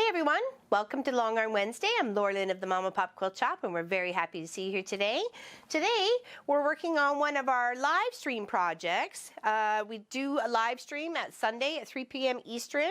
everyone, welcome to Long Arm Wednesday. I'm Laura Lynn of the Mama Pop Quilt Shop, and we're very happy to see you here today. Today we're working on one of our live stream projects. We do a live stream at Sunday at 3 p.m. Eastern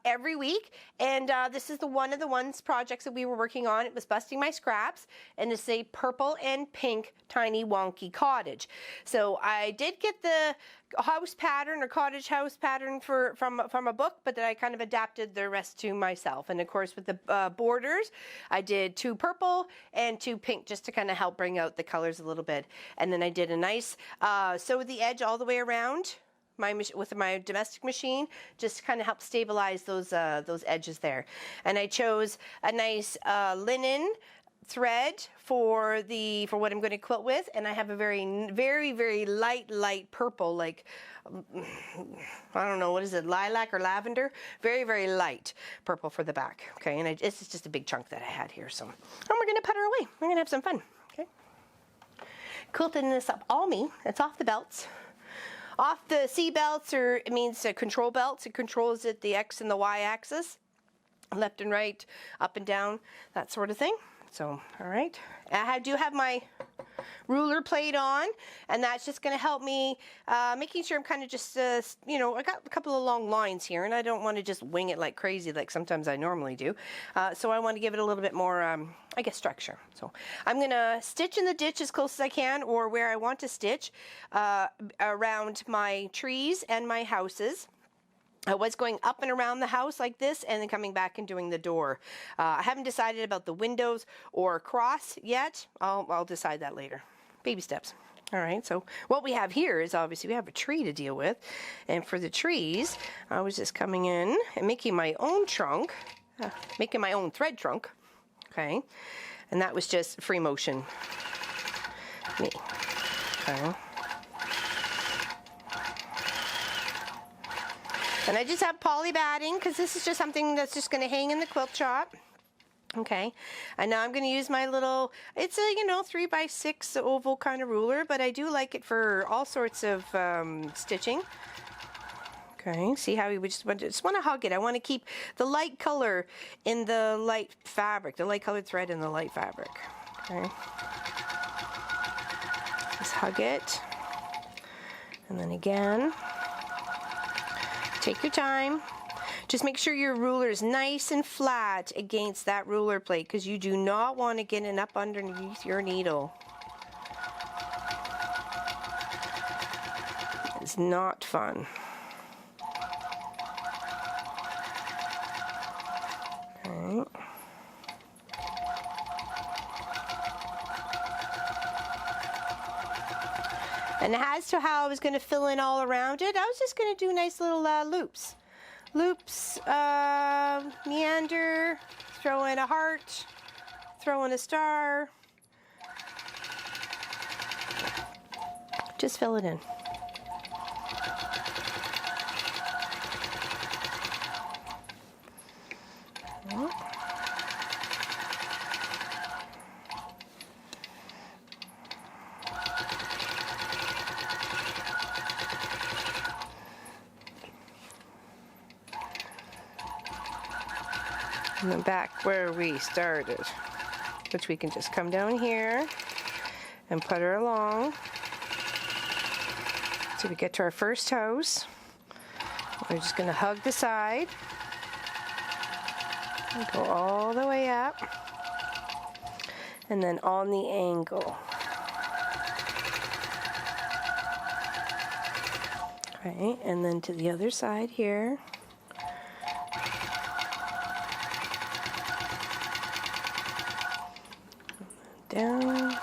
every week, and this is one of the projects that we were working on. It was busting my scraps, and it's a purple and pink tiny wonky cottage. So I did get the house pattern or cottage house pattern from a book, but then I kind of adapted the rest to myself. And of course with the borders, I did 2 purple and 2 pink just to kind of help bring out the colors a little bit. And then I did a nice sew the edge all the way around with my domestic machine, just to kind of help stabilize those edges there. And I chose a nice linen thread for what I'm going to quilt with, and I have a very light purple, like I don't know, what is it, lilac or lavender, very light purple for the back. Okay, and this is just a big chunk that I had here, so we're going to put her away. We're going to have some fun. Okay, quilting this up all me. It's off the belts, off the C belts, or it means control belts. It controls it, the X and the Y axis, left and right, up and down, that sort of thing. So, all right, I do have my ruler plate on, and that's just going to help me making sure I'm kind of just, you know, I got a couple of long lines here, and I don't want to just wing it like crazy like sometimes I normally do. So I want to give it a little bit more, I guess, structure. So I'm going to stitch in the ditch as close as I can, or where I want to stitch around my trees and my houses. I was going up and around the house like this, and then coming back and doing the door. I haven't decided about the windows or across yet. I'll decide that later. Baby steps. All right, so what we have here is obviously we have a tree to deal with. And for the trees, I was just coming in and making my own trunk, making my own thread trunk. Okay, and that was just free motion. Me. Okay. And I just have poly batting because this is just something that's just going to hang in the quilt shop. Okay, and now I'm going to use my little, it's a, you know, 3x6 oval kind of ruler, but I do like it for all sorts of stitching. Okay, see how we just want to hug it. I want to keep the light color in the light fabric, the light colored thread in the light fabric. Okay, just hug it, and then again. Take your time. Just make sure your ruler is nice and flat against that ruler plate, because you do not want to get it up underneath your needle. It's not fun. Okay. And as to how I was going to fill in all around it, I was just going to do nice little loops. Loops, meander, throw in a heart, throw in a star. Just fill it in. And then back where we started, which we can just come down here and put her along. So we get to our first house. We're just going to hug the side and go all the way up, and then on the angle. Okay, and then to the other side here. Down.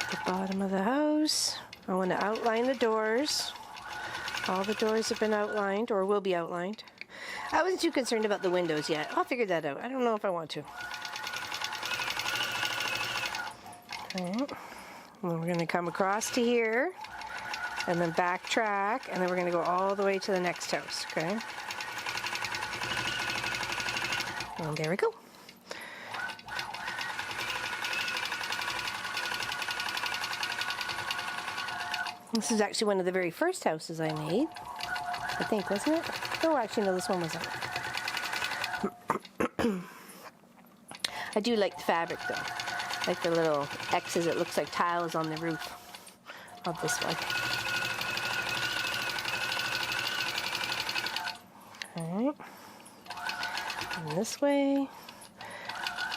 The bottom of the house. I want to outline the doors. All the doors have been outlined, or will be outlined. I wasn't too concerned about the windows yet. I'll figure that out. I don't know if I want to. Okay. And then we're going to come across to here, and then backtrack, and then we're going to go all the way to the next house, okay? And there we go. This is actually one of the very first houses I made, I think, wasn't it? Oh, actually, no, this one wasn't. I do like the fabric, though. Like the little X's, it looks like tiles on the roof of this one. Alright. And this way,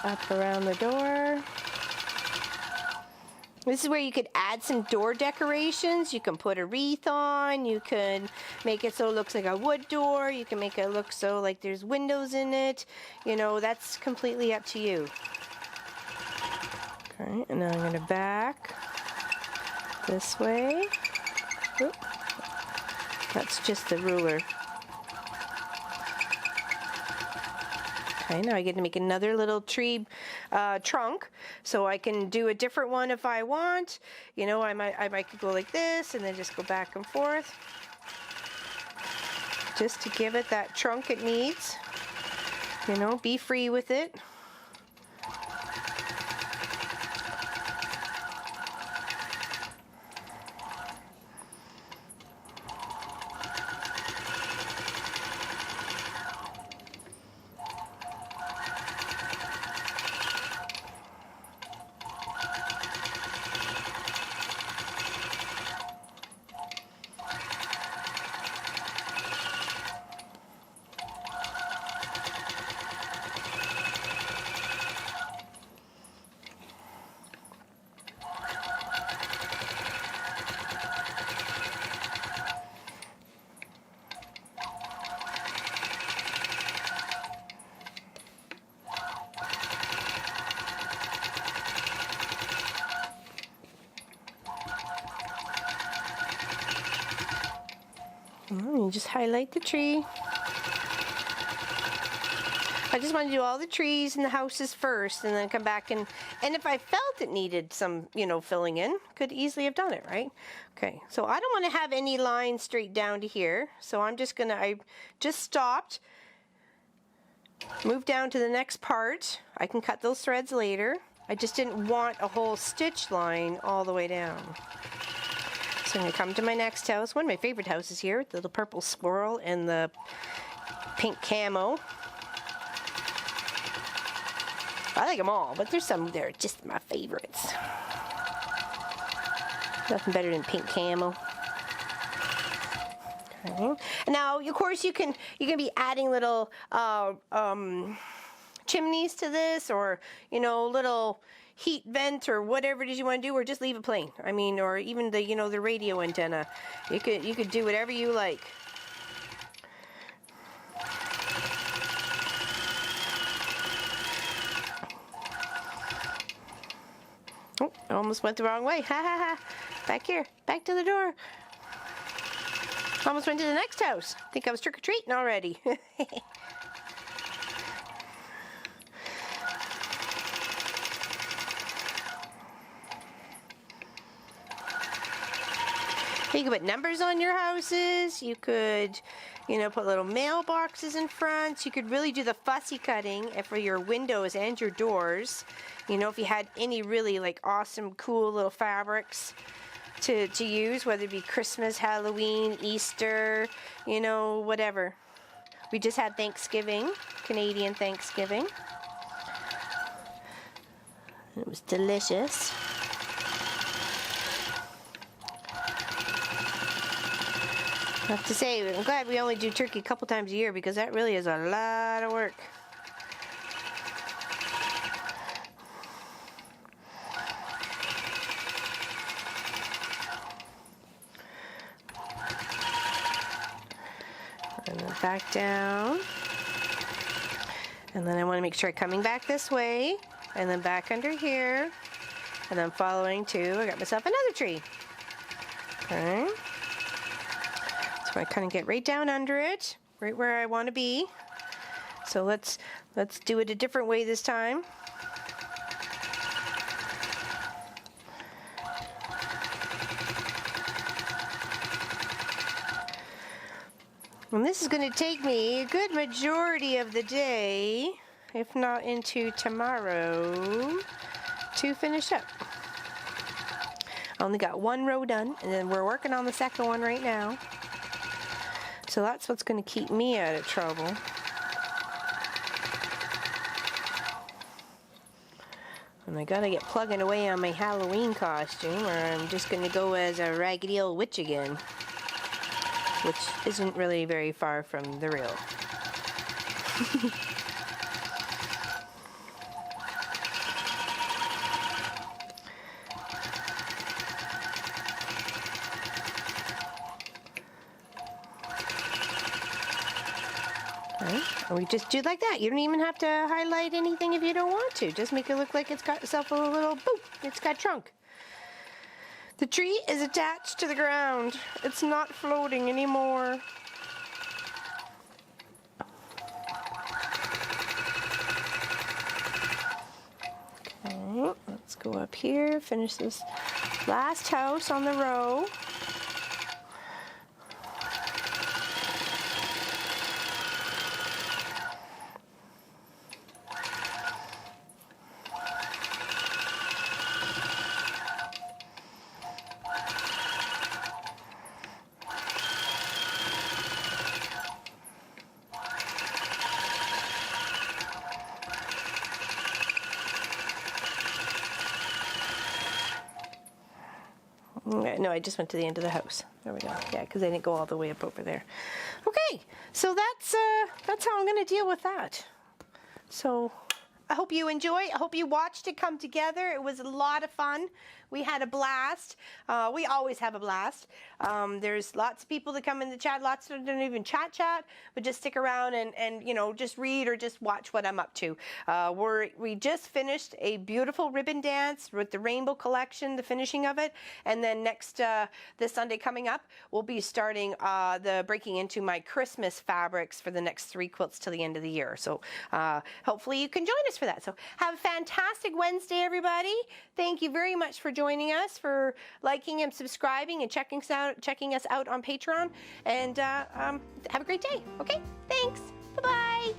up around the door. This is where you could add some door decorations. You can put a wreath on. You can make it so it looks like a wood door. You can make it look so like there's windows in it. You know, that's completely up to you. Okay, and now I'm going to back this way. Oop. That's just the ruler. Okay, now I get to make another little tree trunk, so I can do a different one if I want. You know, I might go like this and then just go back and forth, just to give it that trunk it needs. You know, be free with it. You just highlight the tree. I just want to do all the trees and the houses first and then come back and if I felt it needed some, you know, filling in, could easily have done it, right? Okay, so I don't want to have any lines straight down to here. So I'm just gonna, I just stopped, move down to the next part. I can cut those threads later. I just didn't want a whole stitch line all the way down. So I'm going to come to my next house. One of my favorite houses here, the little purple squirrel and the pink camo. I like them all, but there's some that are just my favorites. Nothing better than pink camo. Okay. And now, of course, you can be adding little chimneys to this, or you know, little heat vent or whatever it is you want to do, or just leave it plain. I mean, or even the, you know, the radio antenna. You could do whatever you like. Oh, I almost went the wrong way. Ha ha ha. Back here. Back to the door. Almost went to the next house. I think I was trick-or-treating already. You could put numbers on your houses. You could, you know, put little mailboxes in front. You could really do the fussy cutting for your windows and your doors. You know, if you had any really like awesome, cool little fabrics to use, whether it be Christmas, Halloween, Easter, you know, whatever. We just had Thanksgiving, Canadian Thanksgiving. It was delicious. I have to say, I'm glad we only do turkey a couple times a year, because that really is a lot of work. And then back down. And then I want to make sure I'm coming back this way, and then back under here, and then following too. I got myself another tree. Okay. So I kind of get right down under it, right where I want to be. So let's do it a different way this time. And this is going to take me a good majority of the day, if not into tomorrow, to finish up. Only got one row done, and then we're working on the second one right now. So that's what's going to keep me out of trouble. And I gotta get plugging away on my Halloween costume, or I'm just gonna go as a raggedy old witch again, which isn't really very far from the real. Right? And we just do like that. You don't even have to highlight anything if you don't want to. Just make it look like it's got itself a little boop. It's got trunk. The tree is attached to the ground. It's not floating anymore. Okay, let's go up here, finish this last house on the row. No, I just went to the end of the house. There we go. Yeah, because I didn't go all the way up over there. Okay, so that's how I'm going to deal with that. So I hope you enjoy. I hope you watched it come together. It was a lot of fun. We had a blast. We always have a blast. There's lots of people that come in the chat. Lots of them don't even chat, but just stick around and you know, just read or just watch what I'm up to. We just finished a beautiful ribbon dance with the rainbow collection, the finishing of it, and then next this Sunday coming up, we'll be starting the breaking into my Christmas fabrics for the next 3 quilts till the end of the year. So hopefully you can join us for that. So have a fantastic Wednesday, everybody. Thank you very much for joining us, for liking and subscribing and checking us out on Patreon. And have a great day. Okay, thanks. Bye-bye.